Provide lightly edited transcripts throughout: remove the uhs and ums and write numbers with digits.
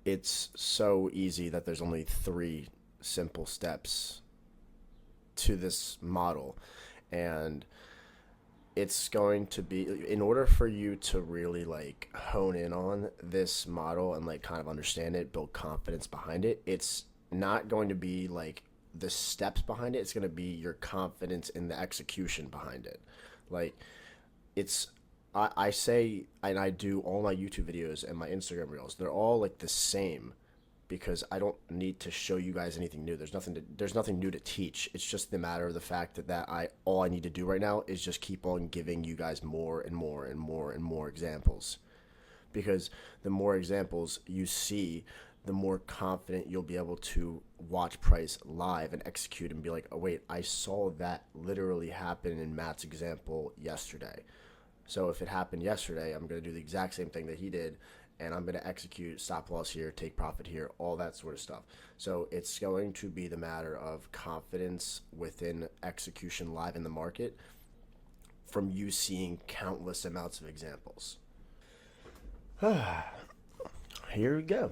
it's so easy that there's only three simple steps to this model. And it's going to be, in order for you to really like hone in on this model and like kind of understand it, build confidence behind it, it's not going to be like the steps behind it. It's going to be your confidence in the execution behind it. Like, it's I say, and I do all my YouTube videos and my Instagram reels, they're all like the same, because I don't need to show you guys anything new. There's nothing new to teach. It's just the matter of the fact that I all I need to do right now is just keep on giving you guys more and more and more and more examples. Because the more examples you see, the more confident you'll be able to watch price live and execute and be like, oh wait, I saw that literally happen in Matt's example yesterday. So if it happened yesterday, I'm going to do the exact same thing that he did, and I'm going to execute stop loss here, take profit here, all that sort of stuff. So it's going to be the matter of confidence within execution live in the market from you seeing countless amounts of examples. Here we go.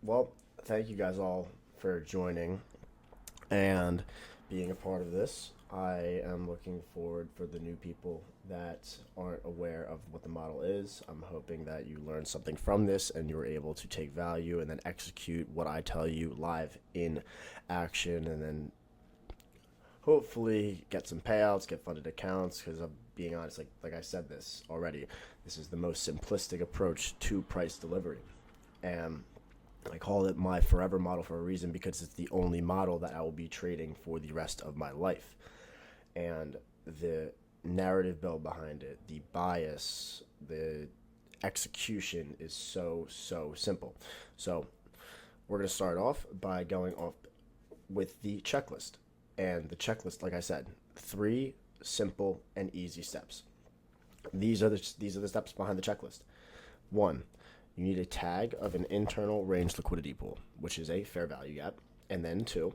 Well, thank you guys all for joining and being a part of this. I am looking forward for the new people that aren't aware of what the model is. I'm hoping that you learned something from this and you're able to take value and then execute what I tell you live in action, and then hopefully get some payouts, get funded accounts, because I'm being honest, like I said this already, this is the most simplistic approach to price delivery. And I call it my forever model for a reason, because it's the only model that I will be trading for the rest of my life. And the narrative build behind it, the bias, the execution is so simple. So we're going to start off by going off with the checklist. And the checklist, like I said, 3 simple and easy steps. These are the steps behind the checklist. 1, you need a tag of an internal range liquidity pool, which is a fair value gap. And then 2,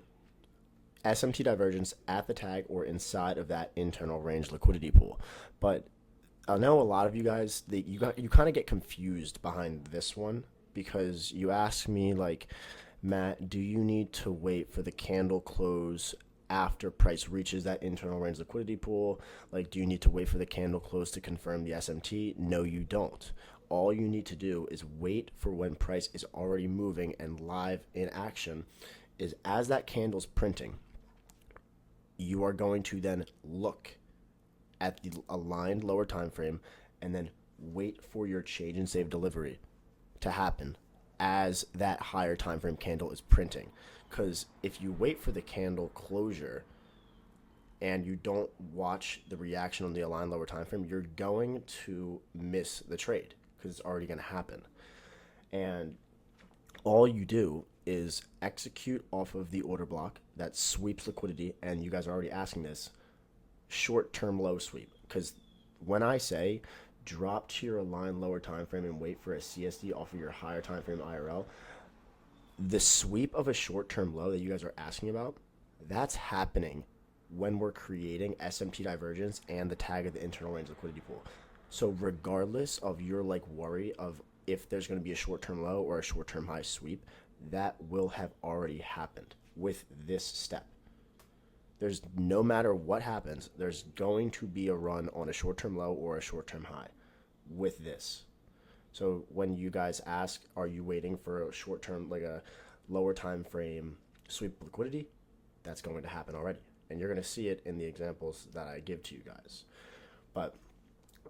SMT divergence at the tag or inside of that internal range liquidity pool. But I know a lot of you guys, you kind of get confused behind this one, because you ask me like, Matt, do you need to wait for the candle close after price reaches that internal range liquidity pool? Like, do you need to wait for the candle close to confirm the SMT? No, you don't. All you need to do is wait for when price is already moving and live in action. Is as that candle's printing, you are going to then look at the aligned lower time frame and then wait for your change and save delivery to happen as that higher time frame candle is printing. Because if you wait for the candle closure and you don't watch the reaction on the aligned lower time frame, you're going to miss the trade, because it's already going to happen. And all you do is execute off of the order block that sweeps liquidity, and you guys are already asking this, short-term low sweep. Because when I say drop to your aligned lower time frame and wait for a CSD off of your higher time frame IRL, the sweep of a short-term low that you guys are asking about, that's happening when we're creating SMT divergence and the tag of the internal range liquidity pool. So regardless of your like worry of if there's going to be a short-term low or a short-term high sweep, that will have already happened with this step. There's, no matter what happens, there's going to be a run on a short-term low or a short-term high with this. So when you guys ask, are you waiting for a short-term, like a lower time frame sweep liquidity? That's going to happen already. And you're going to see it in the examples that I give to you guys. But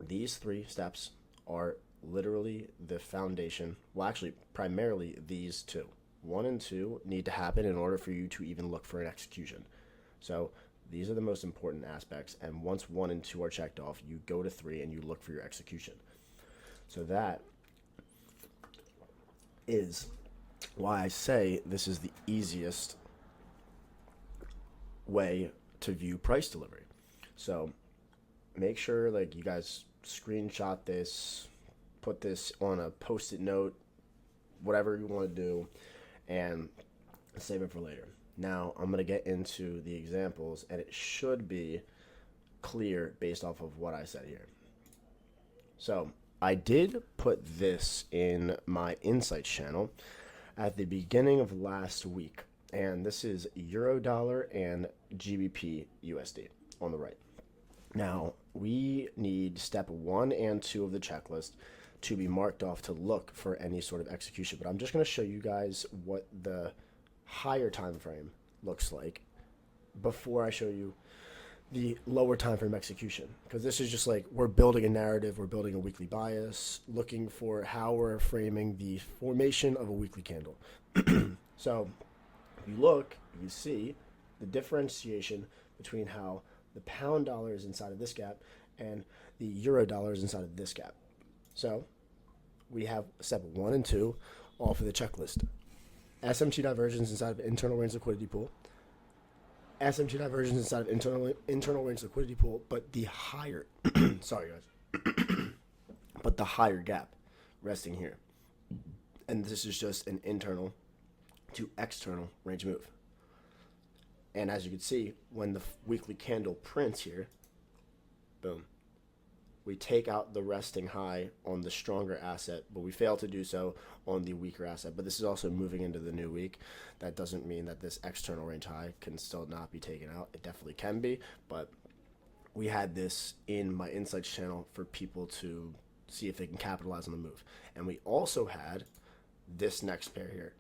these 3 steps are literally the foundation. Well, actually, primarily these 2. 1 and 2 need to happen in order for you to even look for an execution. So these are the most important aspects. And once 1 and 2 are checked off, you go to 3 and you look for your execution. So that is why I say this is the easiest way to view price delivery. So make sure like you guys screenshot this, put this on a post-it note, whatever you want to do, and save it for later. Now I'm going to get into the examples, and it should be clear based off of what I said here. So I did put this in my Insights channel. at the beginning of last week, and this is Euro dollar and GBP USD on the right. Now, we need step 1 and 2 of the checklist to be marked off to look for any sort of execution. But I'm just going to show you guys what the higher time frame looks like before I show you the lower time frame execution, because this is just like we're building a narrative, we're building a weekly bias, looking for how we're framing the formation of a weekly candle. So if you look, you see the differentiation between how the pound dollar is inside of this gap and the euro dollar is inside of this gap. So we have step 1 and 2 off of the checklist. SMT divergence inside of internal range liquidity pool. SMT divergence inside of internal range liquidity pool, but the higher, sorry guys, but the higher gap resting here. And this is just an internal to external range move. And as you can see, when the weekly candle prints here, boom, we take out the resting high on the stronger asset, but we fail to do so on the weaker asset. But this is also moving into the new week. That doesn't mean that this external range high can still not be taken out. It definitely can be, but we had this in my Insights channel for people to see if they can capitalize on the move. And we also had this next pair here.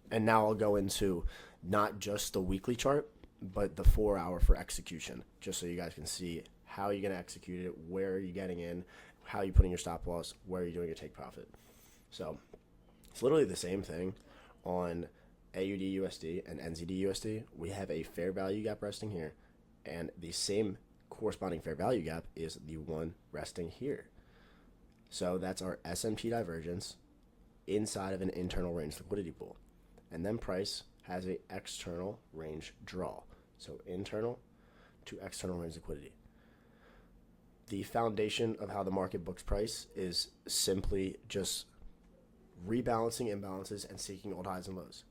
And now I'll go into not just the weekly chart, but the 4 hour for execution, just so you guys can see how you're going to execute it, where are you getting in, how are you putting your stop loss, where are you doing your take profit. So it's literally the same thing on AUD USD and NZD USD. We have a fair value gap resting here, and the same corresponding fair value gap is the one resting here. So that's our SMT divergence inside of an internal range liquidity pool. And then price has an external range draw. So internal to external range liquidity. The foundation of how the market books price is simply just rebalancing imbalances and seeking old highs and lows.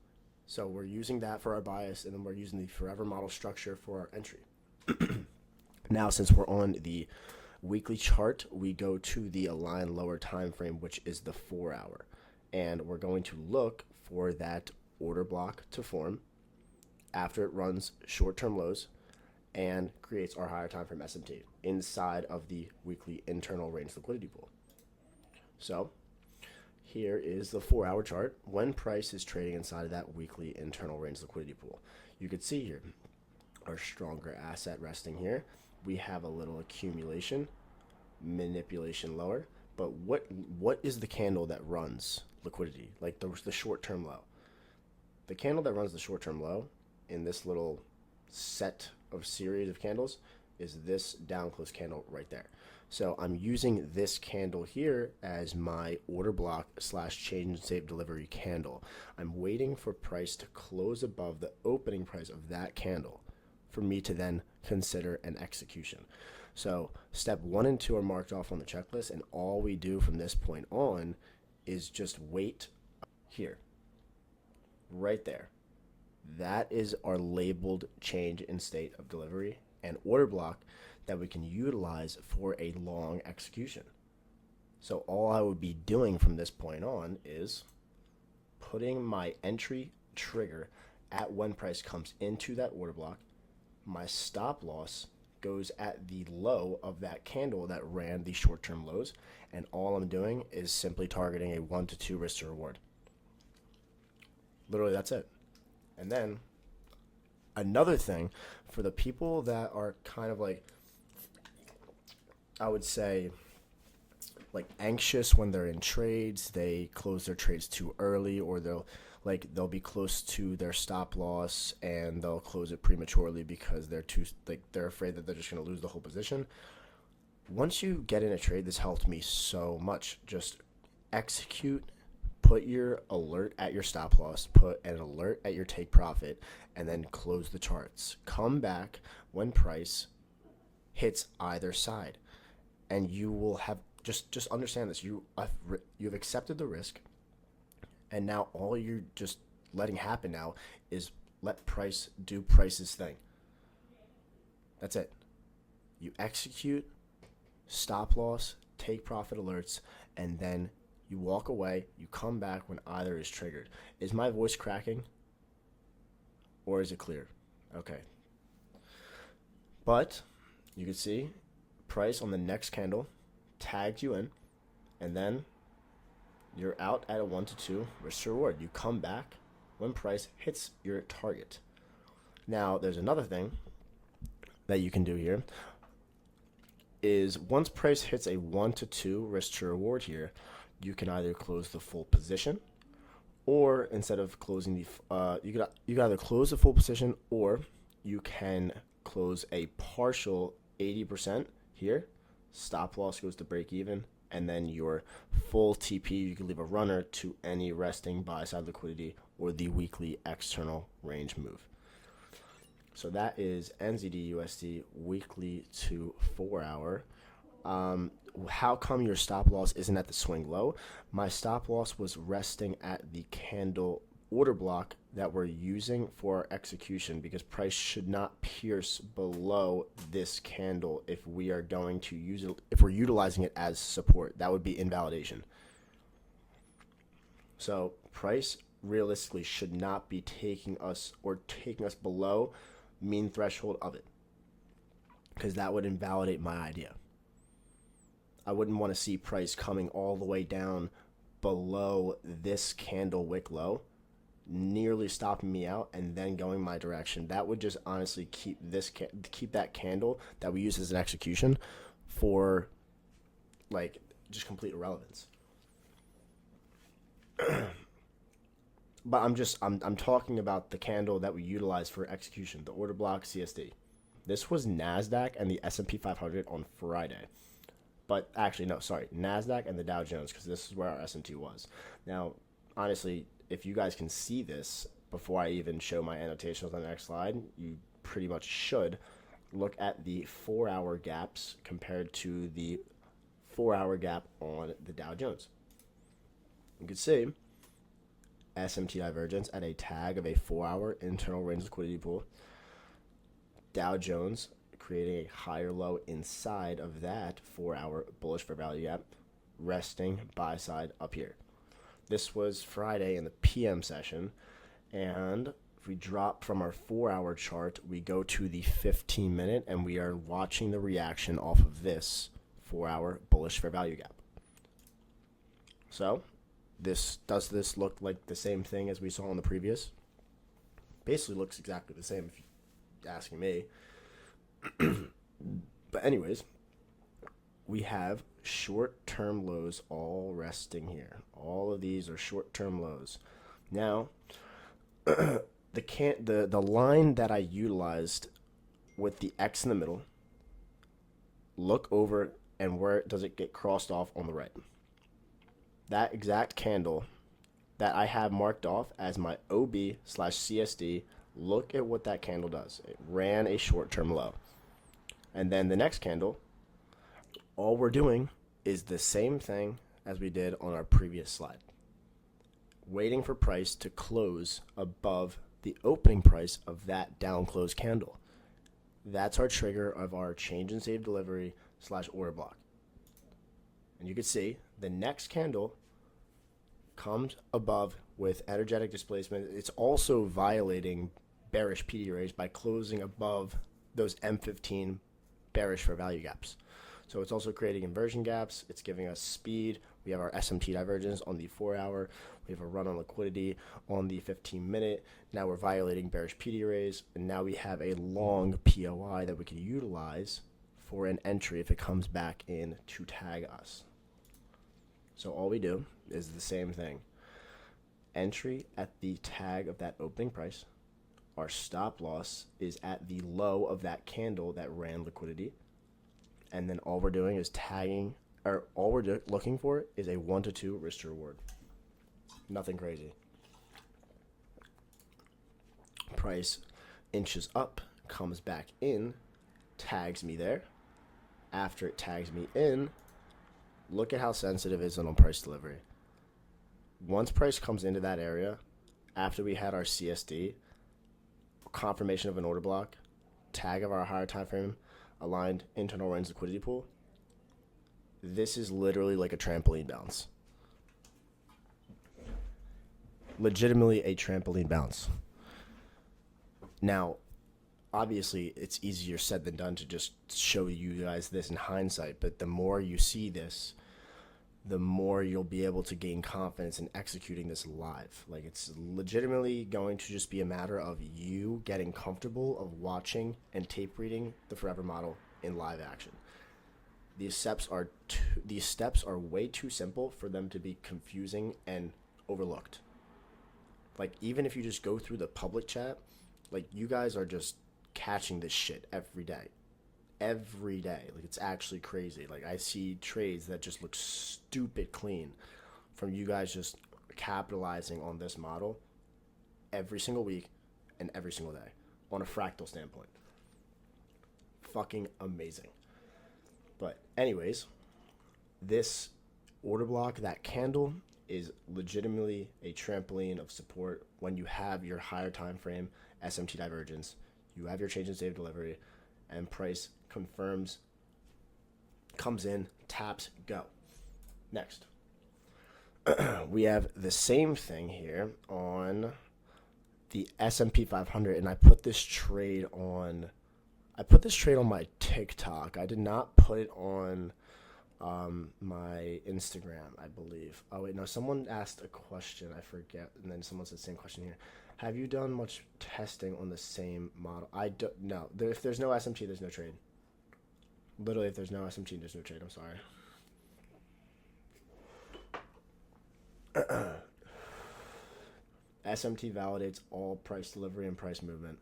So we're using that for our bias, and then we're using the forever model structure for our entry. Now, since we're on the weekly chart, we go to the align lower time frame, which is the 4 hour. And we're going to look for that order block to form after it runs short-term lows and creates our higher time frame SMT inside of the weekly internal range liquidity pool. So here is the 4 hour chart when price is trading inside of that weekly internal range liquidity pool. You could see here our stronger asset resting here. We have a little accumulation, manipulation lower, but what is the candle that runs liquidity, like the short-term low? The candle that runs the short-term low in this little set of series of candles is this down close candle right there. So I'm using this candle here as my order block / change and save delivery candle. I'm waiting for price to close above the opening price of that candle for me to then consider an execution. So step 1 and 2 are marked off on the checklist, and all we do from this point on is just wait here, right there. That is our labeled change in state of delivery and order block that we can utilize for a long execution. So all I would be doing from this point on is putting my entry trigger at when price comes into that order block. My stop loss goes at the low of that candle that ran the short-term lows, and all I'm doing is simply targeting a 1 to 2 risk to reward. Literally, that's it. And then another thing for the people that are kind of like, I would say, like anxious when they're in trades, they close their trades too early, or they'll be close to their stop loss and they'll close it prematurely because they're afraid that they're just going to lose the whole position. Once you get in a trade, this helped me so much. Just execute, put your alert at your stop loss, put an alert at your take profit, and then close the charts. Come back when price hits either side, and you will have just understand this. You've accepted the risk, and now all you're just letting happen now is let price do price's thing. That's it. You execute, stop loss, take profit alerts, and then You walk away, you come back when either is triggered. Is my voice cracking? Or is it clear? Okay. But you can see price on the next candle tagged you in, and then you're out at a 1 to 2 risk to reward. You come back when price hits your target. Now, there's another thing that you can do here is once price hits a 1 to 2 risk to reward here, you can either close the full position, or instead of closing the you can either close the full position, or you can close a partial 80% here. Stop loss goes to break even, and then your full TP, you can leave a runner to any resting buy side liquidity or the weekly external range move. So that is NZD USD weekly to 4 hour. How come your stop loss isn't at the swing low? My stop loss was resting at the candle order block that we're using for our execution, because price should not pierce below this candle if we are going to use it, if we're utilizing it as support. That would be invalidation. So price realistically should not be taking us below mean threshold of it, because that would invalidate my idea. I wouldn't want to see price coming all the way down below this candle wick low, nearly stopping me out and then going my direction. That would just honestly keep that candle that we use as an execution for like just complete irrelevance. But I'm talking about the candle that we utilize for execution, the order block CSD. This was NASDAQ and the S&P 500 on Friday. But actually, no, sorry, NASDAQ and the Dow Jones, because this is where our S&T was. Now, honestly, if you guys can see this before I even show my annotations on the next slide, you pretty much should look at the 4 hour gaps compared to the 4 hour gap on the Dow Jones. You can see SMT divergence at a tag of a 4 hour internal range liquidity pool. Dow Jones creating a higher low inside of that 4 hour bullish fair value gap, resting buy side up here. This was Friday in the PM session, and if we drop from our 4 hour chart, we go to the 15 minute, and we are watching the reaction off of this 4 hour bullish fair value gap. So does this look like the same thing as we saw on the previous? Basically looks exactly the same if you're asking me. But anyways, we have short-term lows all resting here. All of these are short-term lows. Now, the line that I utilized with the X in the middle, look over, and where does it get crossed off on the right? That exact candle that I have marked off as my OB/CSD, look at what that candle does. It ran a short-term low. And then the next candle, all we're doing is the same thing as we did on our previous slide. Waiting for price to close above the opening price of that down close candle. That's our trigger of our change in save delivery / order block. And you can see the next candle comes above with energetic displacement. It's also violating bearish PD rays by closing above those M15 bearish fair value gaps. So it's also creating inversion gaps. It's giving us speed. We have our SMT divergence on the 4 hour. We have a run on liquidity on the 15 minute. Now we're violating bearish PD rays. And now we have a long POI that we can utilize for an entry if it comes back in to tag us. So all we do is the same thing. Entry at the tag of that opening price. Our stop loss is at the low of that candle that ran liquidity. And then all we're doing is tagging, or all we're looking for is a 1 to 2 risk to reward. Nothing crazy. Price inches up, comes back in, tags me there. After it tags me in, look at how sensitive it is on price delivery. Once price comes into that area, after we had our CSD, confirmation of an order block, tag of our higher time frame, aligned internal range liquidity pool, this is literally like a trampoline bounce. legitimately a trampoline bounce. Now, obviously, it's easier said than done to just show you guys this in hindsight, but the more you see this, the more you'll be able to gain confidence in executing this live. Like, it's legitimately going to just be a matter of you getting comfortable of watching and tape reading the forever model in live action. These steps are way too simple for them to be confusing and overlooked. Like, even if you just go through the public chat, like, you guys are just catching this shit every day. Every day. Like, it's actually crazy. Like, I see trades that just look stupid clean from you guys just capitalizing on this model every single week and every single day on a fractal standpoint. Fucking amazing. But anyways, this order block, that candle, is legitimately a trampoline of support when you have your higher time frame SMT divergence, you have your change in state of delivery, and price confirms, comes in, taps, go. Next. We have the same thing here on the S&P 500, and I put this trade on my TikTok. I did not put it on my Instagram, I believe. Oh wait, no, someone asked a question, I forget, and then someone said the same question here. Have you done much testing on the same model? No. If there's no SMT, there's no trade. Literally, if there's no SMT, there's no trade. I'm sorry. SMT validates all price delivery and price movement.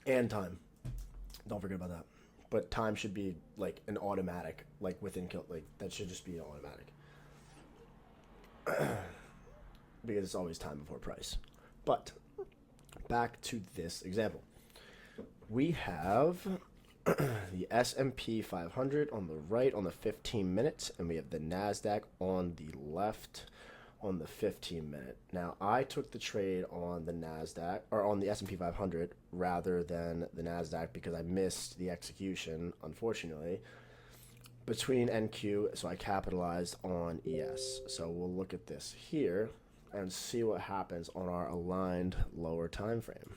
And time. Don't forget about that. But time should be like an automatic, like within kill, like that should just be an automatic. Because it's always time before price. But back to this example. We have the S&P 500 on the right on the 15 minutes, and we have the NASDAQ on the left on the 15 minute. Now, I took the trade on the NASDAQ, or on the S&P 500 rather than the NASDAQ because I missed the execution, unfortunately, between NQ, so I capitalized on ES. So we'll look at this here and see what happens on our aligned lower time frame.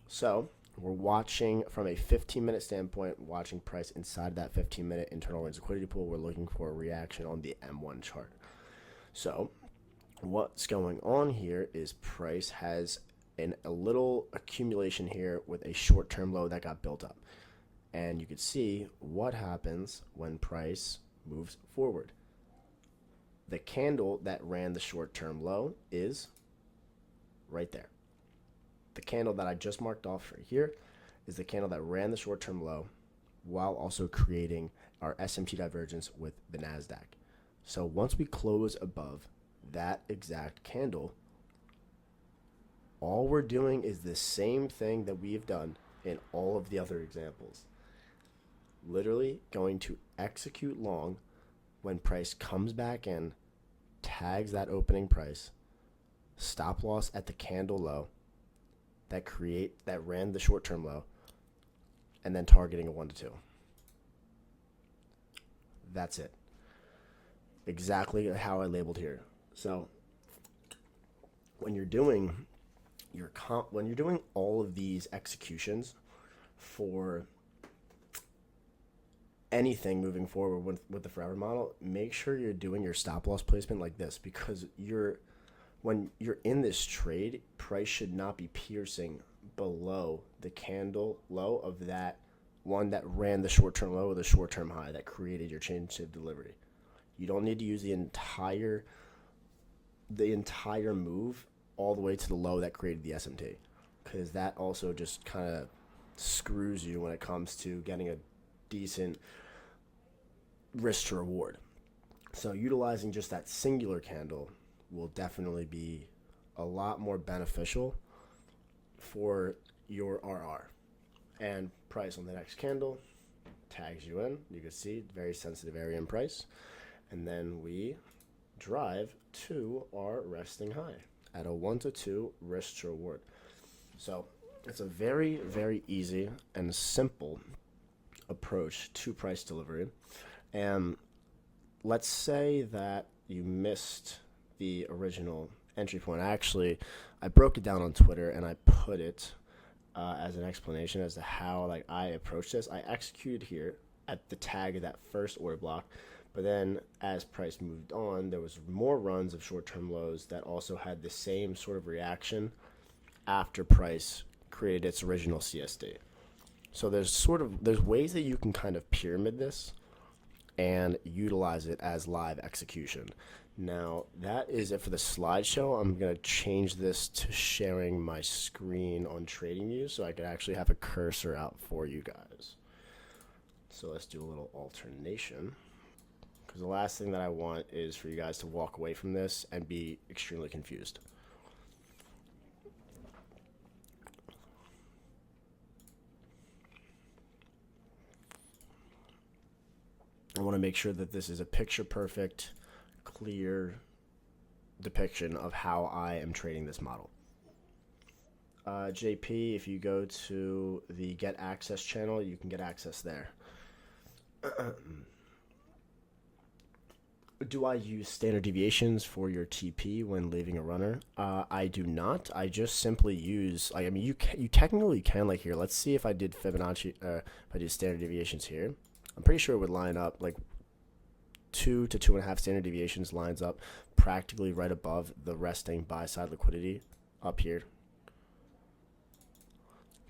So we're watching from a 15-minute standpoint, watching price inside that 15-minute internal range liquidity pool. We're looking for a reaction on the M1 chart. So what's going on here is price has a little accumulation here with a short-term low that got built up. And you can see what happens when price moves forward. The candle that ran the short-term low is right there. The candle that I just marked off right here is the candle that ran the short-term low while also creating our SMT divergence with the NASDAQ. So once we close above that exact candle, all we're doing is the same thing that we've done in all of the other examples. Literally going to execute long when price comes back in, tags that opening price, stop loss at the candle low that ran the short-term low, and then targeting a 1 to 2. That's it. Exactly how I labeled here. So when you're doing all of these executions for anything moving forward with the forever model, make sure you're doing your stop loss placement like this, because when you're in this trade, price should not be piercing below the candle low of that one that ran the short-term low or the short-term high that created your change of delivery. You don't need to use the entire move all the way to the low that created the SMT, because that also just kind of screws you when it comes to getting a decent risk to reward. So utilizing just that singular candle will definitely be a lot more beneficial for your RR. And price on the next candle tags you in. You can see very sensitive area in price. And then we drive to our resting high at a 1 to 2 risk to reward. So it's a very, very easy and simple approach to price delivery. And let's say that you missed the original entry point. I broke it down on Twitter and I put it as an explanation as to how like I approach this. I executed here at the tag of that first order block, but then as price moved on, there was more runs of short-term lows that also had the same sort of reaction after price created its original CSD. So there's ways that you can kind of pyramid this and utilize it as live execution. Now, that is it for the slideshow. I'm going to change this to sharing my screen on TradingView so I could actually have a cursor out for you guys. So let's do a little alternation, because the last thing that I want is for you guys to walk away from this and be extremely confused. I want to make sure that this is a picture perfect, clear depiction of how I am trading this model. JP, if you go to the Get Access channel, you can get access there. Do I use standard deviations for your TP when leaving a runner? I do not. I just simply use, I mean, you technically can, like here. Let's see if I did Fibonacci, if I did standard deviations here. I'm pretty sure it would line up like 2 to 2.5 standard deviations lines up practically right above the resting buy side liquidity up here.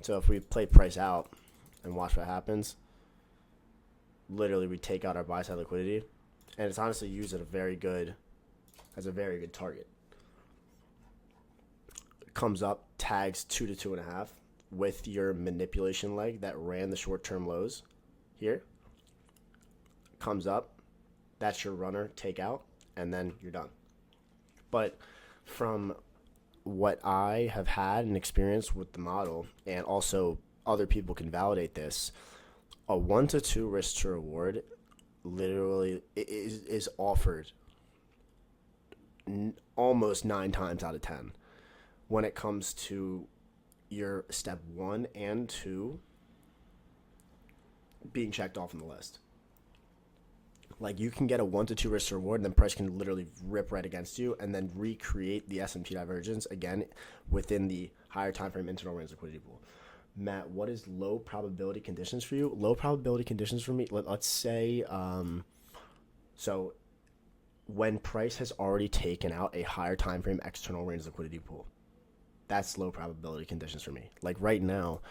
So if we play price out and watch what happens, literally we take out our buy side liquidity, and it's honestly used at a very good target. It comes up, tags 2 to 2.5 with your manipulation leg that ran the short-term lows here. Comes up, that's your runner, take out, and then you're done. But from what I have had and experienced with the model, and also other people can validate this, a 1 to 2 risk to reward literally is offered almost 9 times out of 10 when it comes to your step 1 and 2 being checked off on the list. Like, you can get a 1 to 2 risk to reward, and then price can literally rip right against you and then recreate the S&P divergence again within the higher time frame internal range liquidity pool. Matt, what is low probability conditions for you? Low probability conditions for me, let's say, so when price has already taken out a higher time frame external range liquidity pool, that's low probability conditions for me. Like right now,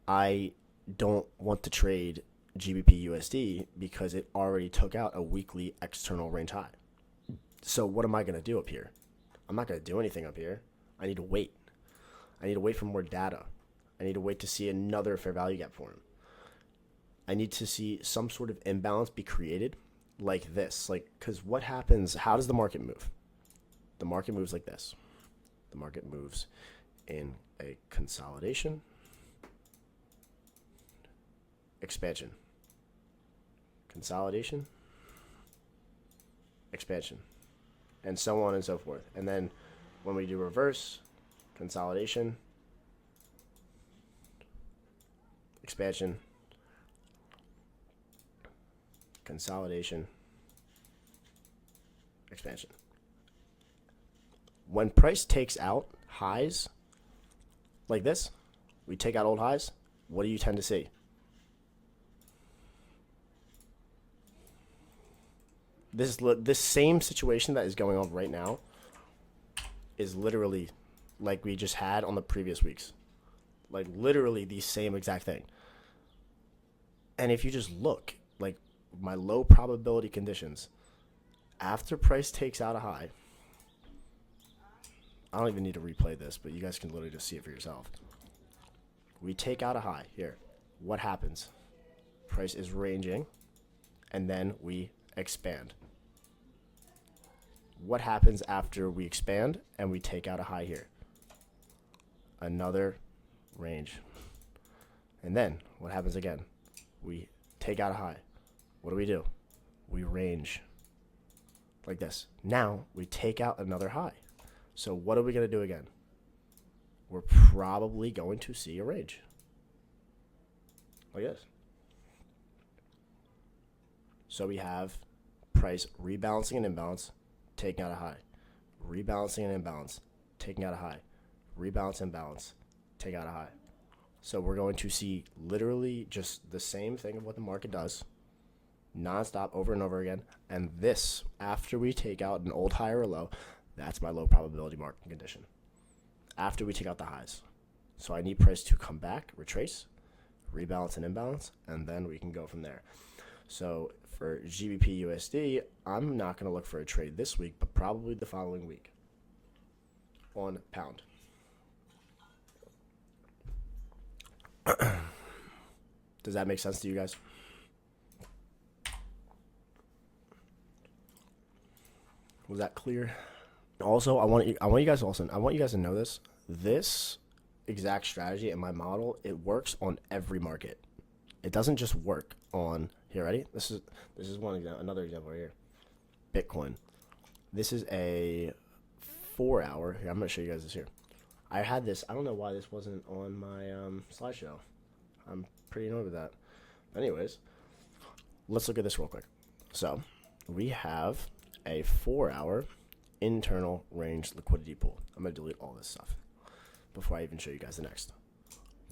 I don't want to trade GBP USD because it already took out a weekly external range high. So what am I going to do up here? I'm not going to do anything up here. I need to wait. I need to wait for more data. I need to wait to see another fair value gap form. I need to see some sort of imbalance be created like this. Like, because what happens, how does the market move? The market moves like this. The market moves in a consolidation, expansion, consolidation, expansion, and so on and so forth. And then when we do reverse, consolidation, expansion, consolidation, expansion. When price takes out highs like this, we take out old highs, what do you tend to see? This same situation that is going on right now is literally like we just had on the previous weeks. Like literally the same exact thing. And if you just look, like my low probability conditions, after price takes out a high, I don't even need to replay this, but you guys can literally just see it for yourself. We take out a high here. What happens? Price is ranging, and then we expand. What happens after we expand and we take out a high here? Another range. And then what happens again? We take out a high. What do? We range like this. Now we take out another high. So what are we going to do again? We're probably going to see a range like this. So we have price rebalancing an imbalance, taking out a high, rebalancing an imbalance, taking out a high, rebalance imbalance, take out a high. So we're going to see literally just the same thing of what the market does, nonstop over and over again. And this, after we take out an old high or a low, that's my low probability market condition. After we take out the highs. So I need price to come back, retrace, rebalance and imbalance, and then we can go from there. So for GBP USD, I'm not going to look for a trade this week, but probably the following week on pound. Does that make sense to you guys? Was that clear? Also, I want you guys to know this. This exact strategy in my model, it works on every market. It doesn't just work on here. Ready? This is one example. Another example right here. Bitcoin. This is a 4 hour. Here, I'm gonna show you guys this here. I had this. I don't know why this wasn't on my slideshow. I'm pretty annoyed with that. Anyways, let's look at this real quick. So we have a 4 hour internal range liquidity pool. I'm going to delete all this stuff before I even show you guys the next.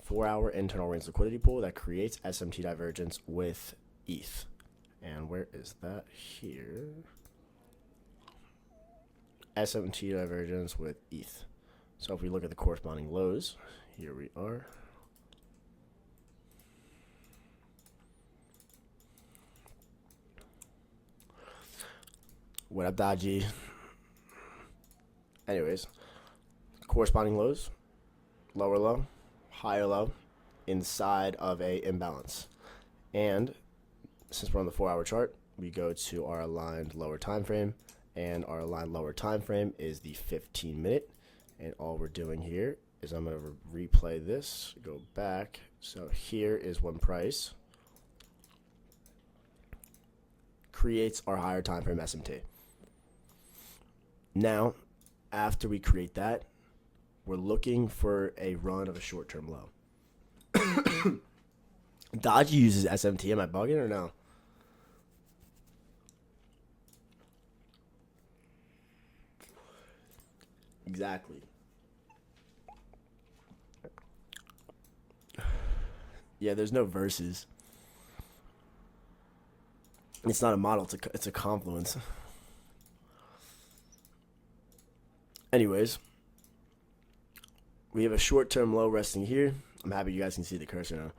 4 hour internal range liquidity pool that creates SMT divergence with ETH. And where is that? Here. SMT divergence with ETH. So if we look at the corresponding lows, here we are. What up, Dodgy? Anyways, corresponding lows, lower low, higher low, inside of a imbalance. And since we're on the 4 hour chart, we go to our aligned lower time frame, and our aligned lower time frame is the 15-minute. And all we're doing here is I'm going to replay this, go back. So here is when price creates our higher time frame SMT. Now, after we create that, we're looking for a run of a short-term low. Dodgy uses SMT. Am I bugging or no? Exactly. Yeah, there's no verses. It's not a model. It's a confluence. Anyways, we have a short-term low resting here. I'm happy you guys can see the cursor now.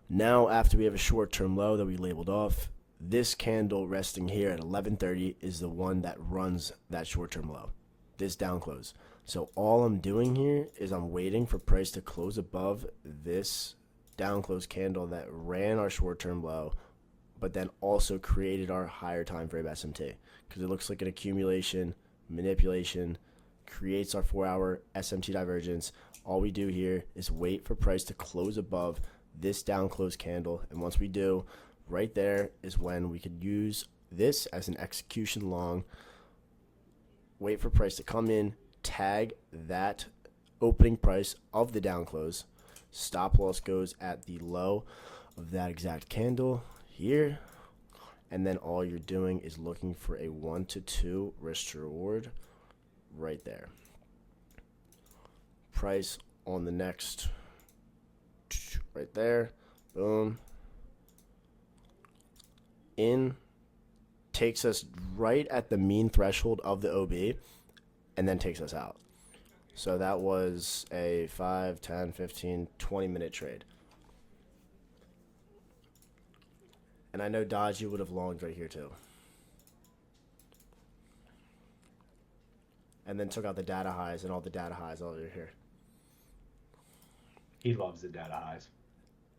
Now, after we have a short-term low that we labeled off, this candle resting here at 11:30 is the one that runs that short-term low, this down close. So all I'm doing here is I'm waiting for price to close above this down close candle that ran our short-term low, but then also created our higher time frame SMT, because it looks like an accumulation, manipulation, creates our 4 hour SMT divergence. All we do here is wait for price to close above this down close candle, and once we do, right there is when we could use this as an execution long. Wait for price to come in, tag that opening price of the down close. Stop loss goes at the low of that exact candle here, and then all you're doing is looking for a 1 to 2 risk to reward right there. Price on the next, right there, boom, in, takes us right at the mean threshold of the OB, and then takes us out. So that was a 5, 10, 15, 20-minute trade. And I know Dodgy would have longed right here too. And then took out the data highs and all the data highs over here. He loves the data highs.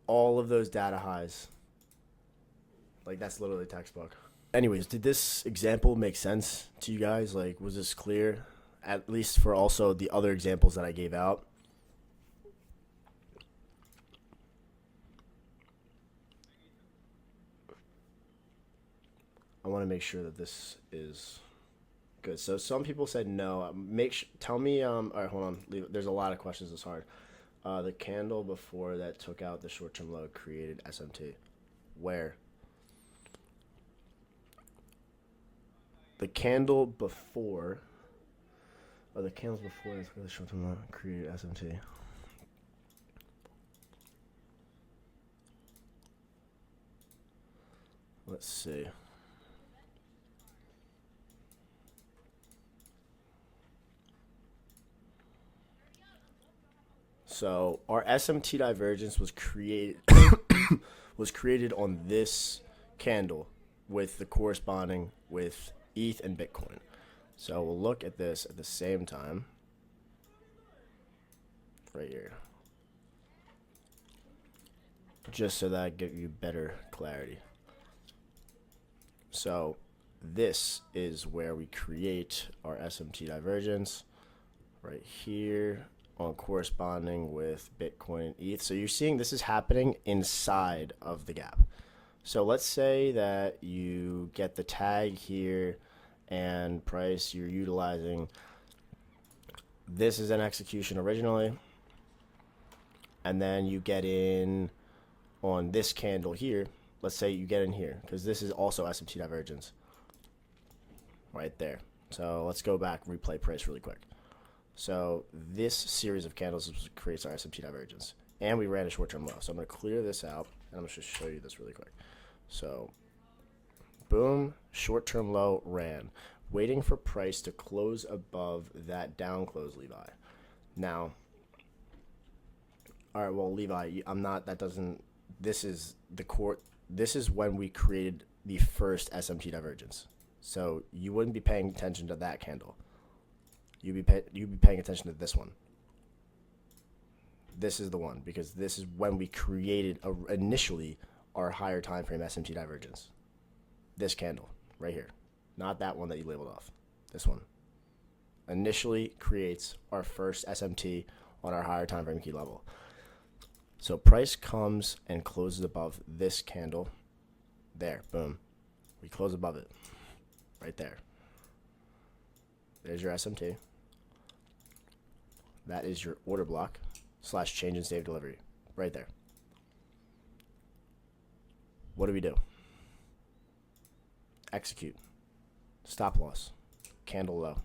All of those data highs. Like, that's literally textbook. Anyways, did this example make sense to you guys? Like, was this clear? At least for also the other examples that I gave out. I want to make sure that this is good. So some people said no. Tell me. All right, hold on. There's a lot of questions. It's hard. The candle before that took out the short-term low created SMT. Where? the candle before, or the candles before this really short-term create SMT. Let's see. So our SMT divergence was created on this candle with the corresponding with ETH and Bitcoin. So we'll look at this at the same time right here, just so that I give you better clarity. So this is where we create our SMT divergence right here on corresponding with Bitcoin and ETH. So you're seeing this is happening inside of the gap. So let's say that you get the tag here and price you're utilizing. This is an execution originally, and then you get in on this candle here. Let's say you get in here because this is also SMT divergence right there. So let's go back and replay price really quick. So this series of candles creates our SMT divergence, and we ran a short-term low. So I'm going to clear this out, and I'm going to just show you this really quick. So boom, short-term low ran, waiting for price to close above that down close, Levi. Now, all right, well, Levi, I'm not, that doesn't, this is the core, this is when we created the first SMT divergence. So you wouldn't be paying attention to that candle. You'd be paying attention to this one. This is the one, because this is when we created initially our higher time frame SMT divergence. This candle right here, not that one that you labeled off. This one initially creates our first SMT on our higher time frame key level. So price comes and closes above this candle. There, boom. We close above it right there. There's your SMT. That is your order block / change in save delivery right there. What do we do? Execute. Stop loss. Candle low.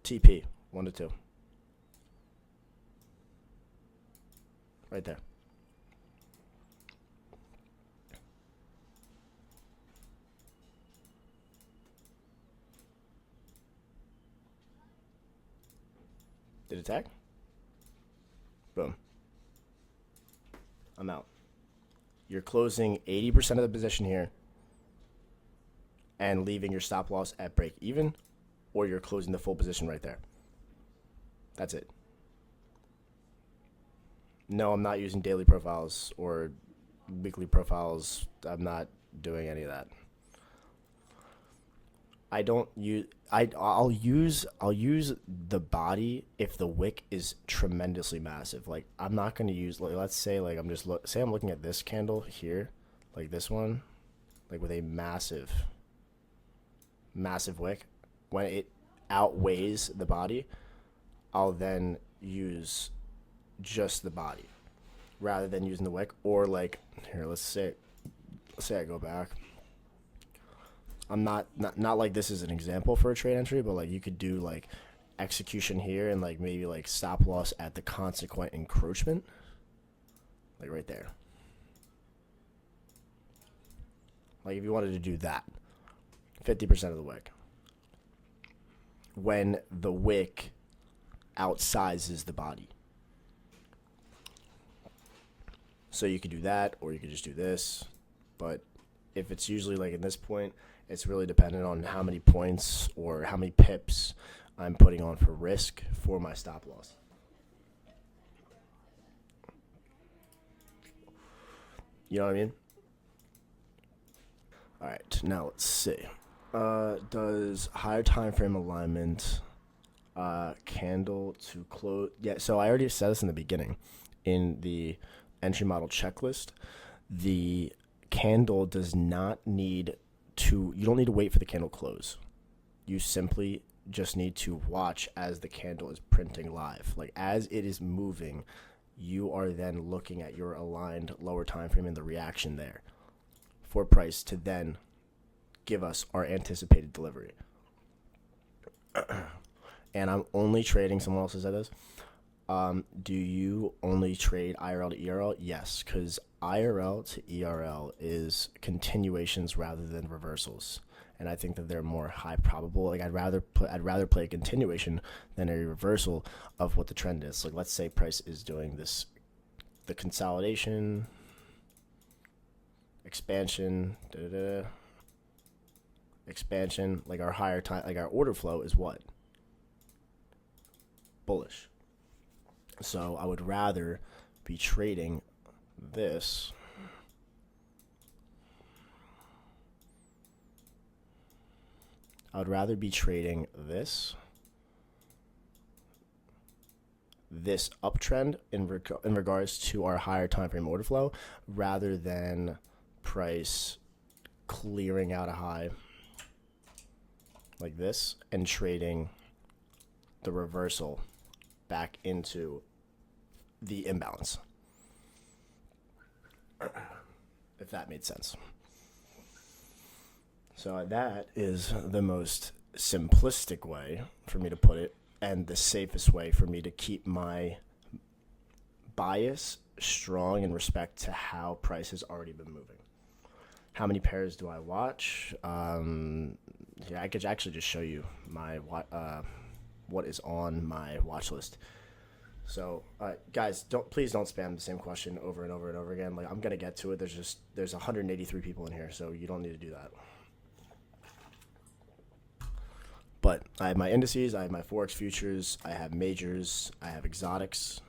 TP 1 to 2. Right there. Did it tag? Boom. I'm out. You're closing 80% of the position here and leaving your stop loss at break even, or you're closing the full position right there. That's it. No, I'm not using daily profiles or weekly profiles. I'm not doing any of that. I don't use. I'll use the body if the wick is tremendously massive. Like I'm not going to use. Like, let's say like I'm just say I'm looking at this candle here, like this one, like with a massive wick. When it outweighs the body, I'll then use just the body rather than using the wick. Or like here, let's say I go back. I'm not like this is an example for a trade entry, but like you could do like execution here and like maybe like stop loss at the consequent encroachment, like right there. Like if you wanted to do that, 50% of the wick. When the wick outsizes the body. So you could do that, or you could just do this. But if it's usually like at this point, it's really dependent on how many points or how many pips I'm putting on for risk for my stop loss. You know what I mean? All right, now let's see. Does higher time frame alignment candle to close? Yeah, so I already said this in the beginning. In the entry model checklist, the candle does not need to, you don't need to wait for the candle close. You simply just need to watch as the candle is printing live. Like as it is moving, you are then looking at your aligned lower time frame and the reaction there for price to then give us our anticipated delivery. And I'm only trading, someone else has said this, do you only trade IRL to ERL? Yes, because IRL to ERL is continuations rather than reversals, and I think that they're more high probable. Like I'd rather play a continuation than a reversal of what the trend is. Like let's say price is doing this, the consolidation, expansion, expansion. Like our higher time, like our order flow is what? Bullish. So I would rather be trading this this uptrend in regards to our higher time frame order flow rather than price clearing out a high like this and trading the reversal back into the imbalance, if that made sense. So that is the most simplistic way for me to put it and the safest way for me to keep my bias strong in respect to how price has already been moving. How many pairs do I watch? Yeah, I could actually just show you my what is on my watch list. So, guys, please don't spam the same question over and over and over again. Like I'm gonna get to it. There's 183 people in here, so you don't need to do that. But I have my indices, I have my forex futures, I have majors, I have exotics,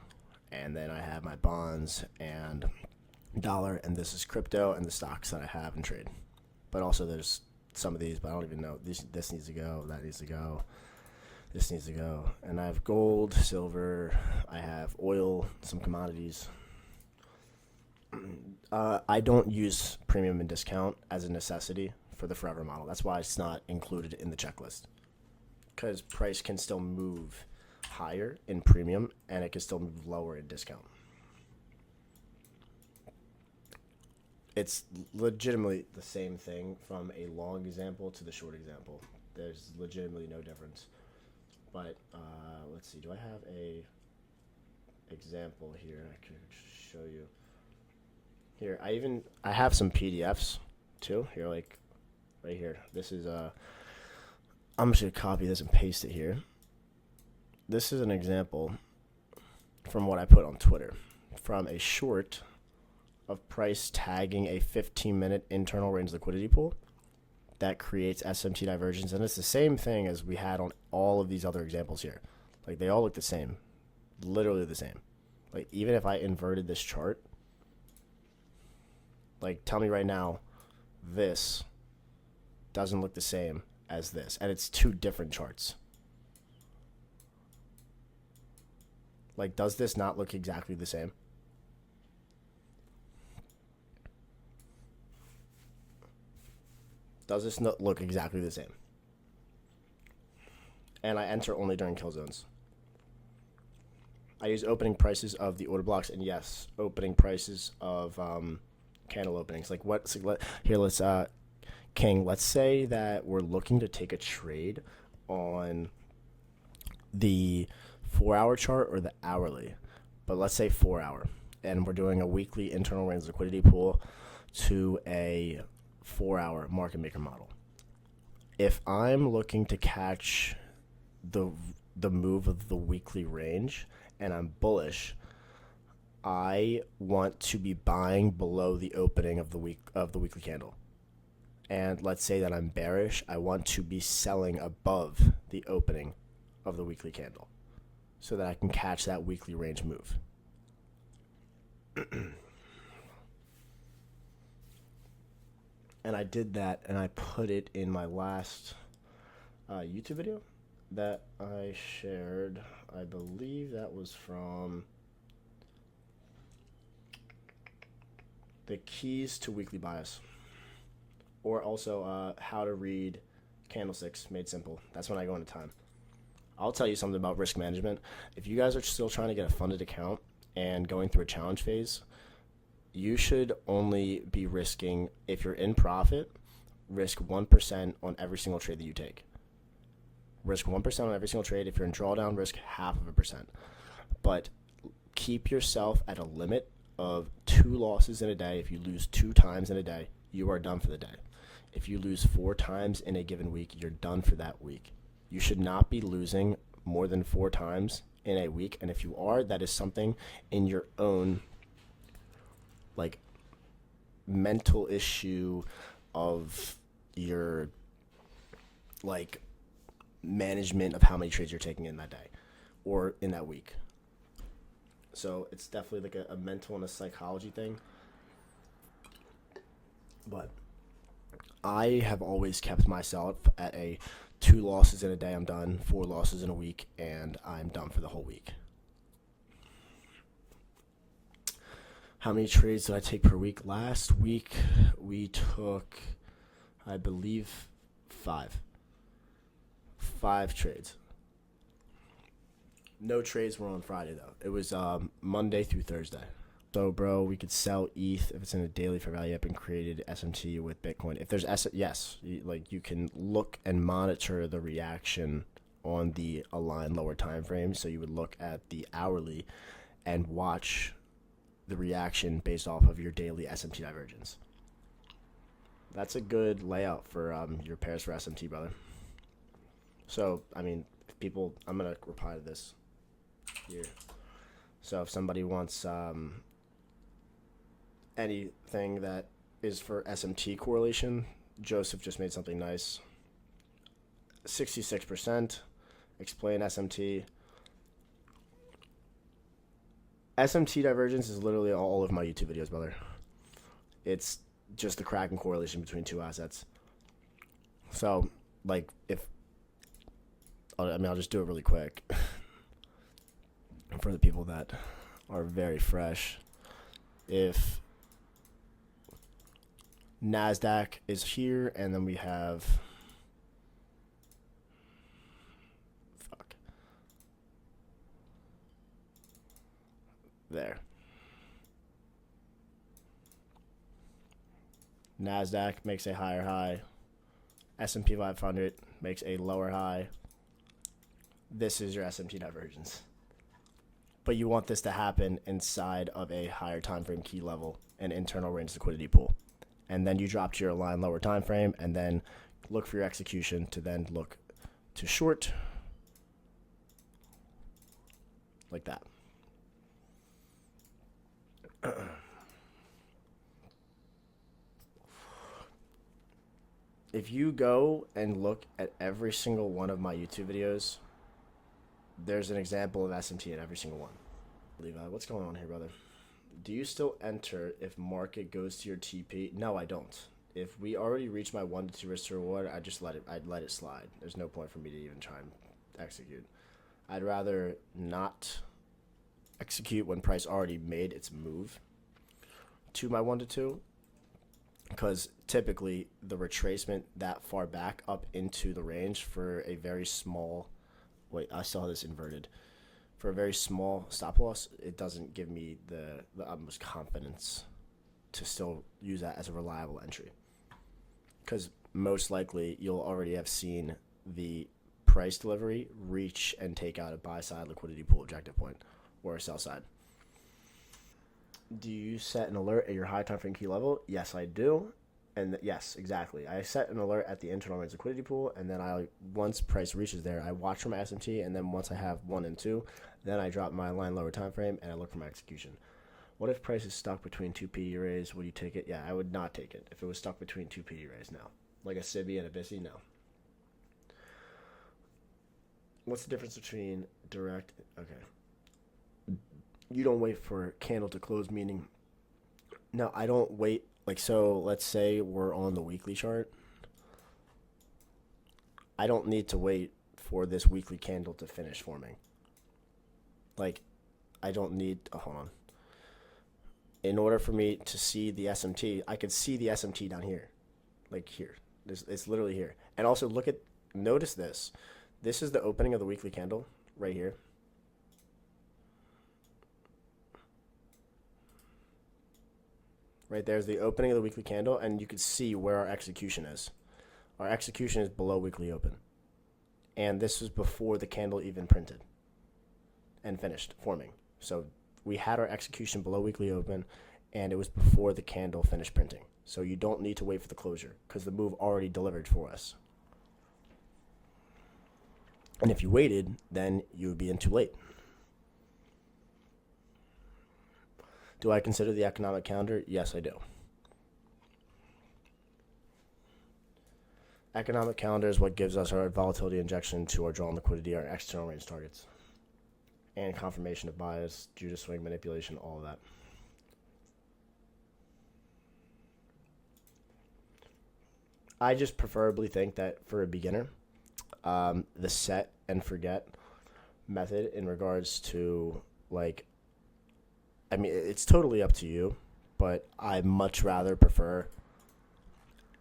and then I have my bonds and dollar, and this is crypto and the stocks that I have and trade. But also there's some of these, but I don't even know. This needs to go. That needs to go. This needs to go. And I have gold, silver, I have oil, some commodities. I don't use premium and discount as a necessity for the forever model. That's why it's not included in the checklist. Because price can still move higher in premium and it can still move lower in discount. It's legitimately the same thing from a long example to the short example. There's legitimately no difference. But let's see, do I have a example here I could show you? Here, I have some PDFs too. Here, like right here. This is I'm just gonna copy this and paste it here. This is an example from what I put on Twitter from a short of price tagging a 15-minute internal range liquidity pool that creates SMT divergence, and it's the same thing as we had on all of these other examples here. Like they all look the same, literally the same. Like even if I inverted this chart, like tell me right now, this doesn't look the same as this, and it's two different charts. Like does this not look exactly the same? Does this not look exactly the same? And I enter only during kill zones. I use opening prices of the order blocks, and yes, opening prices of candle openings. Like what? So let's King. Let's say that we're looking to take a trade on the 4-hour chart or the hourly, but let's say 4-hour, and we're doing a weekly internal range liquidity pool to a 4-hour market maker model. If I'm looking to catch the move of the weekly range and I'm bullish, I want to be buying below the opening of the weekly candle. And let's say that I'm bearish, I want to be selling above the opening of the weekly candle so that I can catch that weekly range move. And I did that, and I put it in my last YouTube video that I shared. I believe that was from the keys to weekly bias, or also how to read candlesticks made simple. That's when I go into time. I'll tell you something about risk management. If you guys are still trying to get a funded account and going through a challenge phase, you should only be risking, if you're in profit, risk 1% on every single trade that you take. Risk 1% on every single trade. If you're in drawdown, risk 0.5%. But keep yourself at a limit of 2 losses in a day. If you lose 2 times in a day, you are done for the day. If you lose 4 times in a given week, you're done for that week. You should not be losing more than 4 times in a week. And if you are, that is something in your own like mental issue of your like management of how many trades you're taking in that day or in that week. So it's definitely like a mental and a psychology thing. But I have always kept myself at a 2 losses in a day, I'm done, 4 losses in a week, and I'm done for the whole week. How many trades did I take per week? Last week we took, I believe, 5. 5 trades. No trades were on Friday, though. It was Monday through Thursday. So, bro, we could sell ETH if it's in a daily fair value up and created SMT with Bitcoin. If there's yes, you can look and monitor the reaction on the aligned lower time frame. So you would look at the hourly and watch the reaction based off of your daily SMT divergence. That's a good layout for your pairs for SMT, brother. So, I mean, if people, I'm going to reply to this here. So if somebody wants anything that is for SMT correlation, Joseph just made something nice. 66%. Explain SMT. SMT divergence is literally all of my YouTube videos, brother. It's just the Kraken correlation between 2 assets. So, like, I'll just do it really quick for the people that are very fresh. If NASDAQ is here, and then we have there. NASDAQ makes a higher high. S&P 500 makes a lower high. This is your SMT divergence. But you want this to happen inside of a higher time frame key level, an internal range liquidity pool. And then you drop to your line lower time frame, and then look for your execution to then look to short like that. If you go and look at every single one of my YouTube videos, there's an example of SMT in every single one. Levi, what's going on here, brother? Do you still enter if market goes to your TP? No, I don't. If we already reach my 1 to 2 risk to reward, I'd let it slide. There's no point for me to even try and execute. I'd rather not execute when price already made its move to my 1 to 2, because typically the retracement that far back up into the range for a very small, wait, I saw this inverted, for a very small stop loss, it doesn't give me the utmost confidence to still use that as a reliable entry, because most likely you'll already have seen the price delivery reach and take out a buy side liquidity pool objective point or a sell side. Do you set an alert at your high time frame key level? Yes, I do. And yes, exactly. I set an alert at the internal range liquidity pool, and then once price reaches there, I watch for my SMT, and then once I have 1 and 2, then I drop my line lower time frame and I look for my execution. What if price is stuck between 2 PE arrays? Would you take it? Yeah, I would not take it. If it was stuck between 2 PE arrays, no. Like a Sibi and a BISI, no. What's the difference between direct? Okay. You don't wait for candle to close, meaning, no, I don't wait. Like, so let's say we're on the weekly chart. I don't need to wait for this weekly candle to finish forming. Like, I don't need, hold on. In order for me to see the SMT, I could see the SMT down here. Like here. It's literally here. And also notice this. This is the opening of the weekly candle right here. Right there's the opening of the weekly candle, and you can see where our execution is. Our execution is below weekly open. And this was before the candle even printed and finished forming. So we had our execution below weekly open, and it was before the candle finished printing. So you don't need to wait for the closure because the move already delivered for us. And if you waited, then you would be in too late. Do I consider the economic calendar? Yes, I do. Economic calendar is what gives us our volatility injection to our drawn liquidity, our external range targets, and confirmation of bias, Judas swing manipulation, all of that. I just preferably think that for a beginner, the set and forget method in regards to, like, I mean, it's totally up to you, but I much rather prefer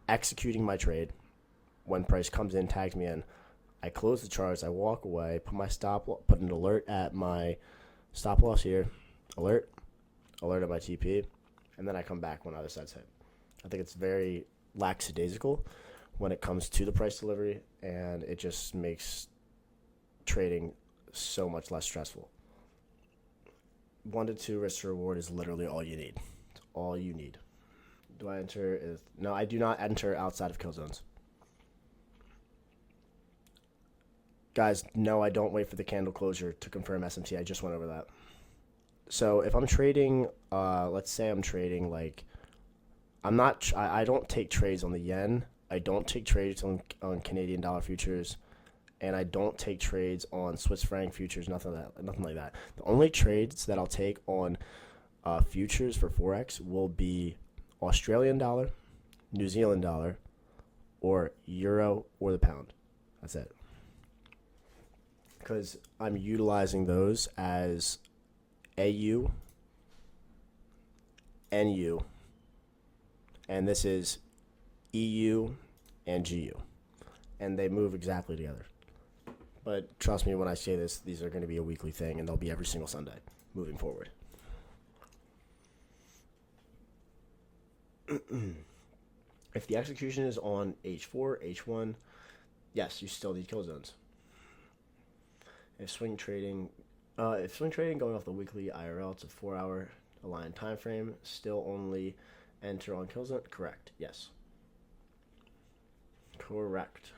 executing my trade when price comes in, tags me in. I close the charts, I walk away, put an alert at my stop loss here, alert at my TP, and then I come back when other sides hit. I think it's very lackadaisical when it comes to the price delivery, and it just makes trading so much less stressful. 1 to 2 risk to reward is literally all you need. It's all you need. Do I enter? No, I do not enter outside of kill zones. Guys, no, I don't wait for the candle closure to confirm SMT. I just went over that. So if I'm trading, let's say I'm trading like, I don't take trades on the yen. I don't take trades on Canadian dollar futures, and I don't take trades on Swiss franc futures. Nothing like that. The only trades that I'll take on futures for Forex will be Australian dollar, New Zealand dollar, or euro or the pound. That's it. Because I'm utilizing those as AU, NU, and this is EU and GU, and they move exactly together. But trust me when I say this, these are going to be a weekly thing, and they'll be every single Sunday moving forward. If the execution is on H4, H1, yes, you still need kill zones. If swing trading going off the weekly IRL, it's a 4-hour aligned time frame, still only enter on kill zone? Correct, yes. Correct.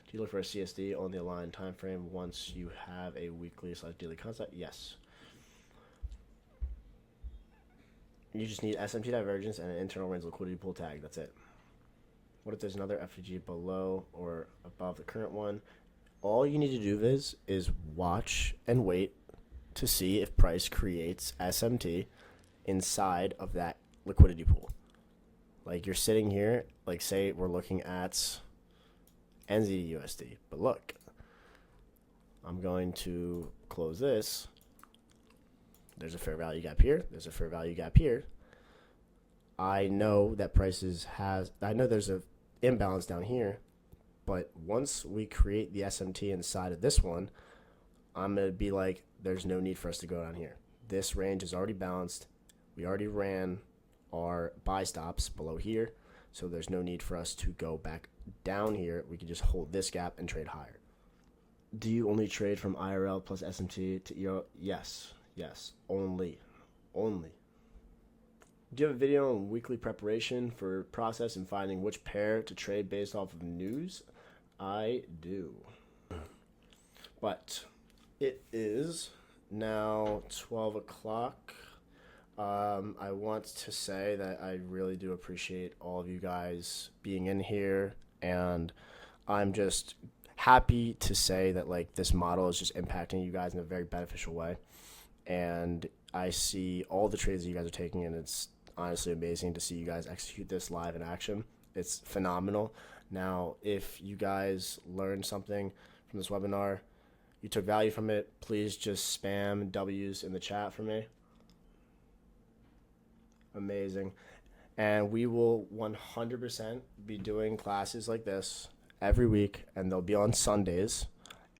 Do you look for a CSD on the aligned time frame once you have a weekly/daily concept? Yes. You just need SMT divergence and an internal range liquidity pool tag. That's it. What if there's another FVG below or above the current one? All you need to do is watch and wait to see if price creates SMT inside of that liquidity pool. Like you're sitting here, like say we're looking at NZD USD, but look, I'm going to close this. There's a fair value gap here. There's a fair value gap here. I know that I know there's a imbalance down here, but once we create the SMT inside of this one, I'm going to be like, there's no need for us to go down here. This range is already balanced. We already ran our buy stops below here, so there's no need for us to go back down here. We can just hold this gap and trade higher. Do you only trade from IRL plus SMT to ERL? Yes, only. Do you have a video on weekly preparation for process and finding which pair to trade based off of news? I do. But it is now 12 o'clock. I want to say that I really do appreciate all of you guys being in here, and I'm just happy to say that like this model is just impacting you guys in a very beneficial way. And I see all the trades that you guys are taking, and it's honestly amazing to see you guys execute this live in action. It's phenomenal. Now, if you guys learned something from this webinar, you took value from it, please just spam W's in the chat for me. Amazing. And we will 100% be doing classes like this every week, and they'll be on Sundays.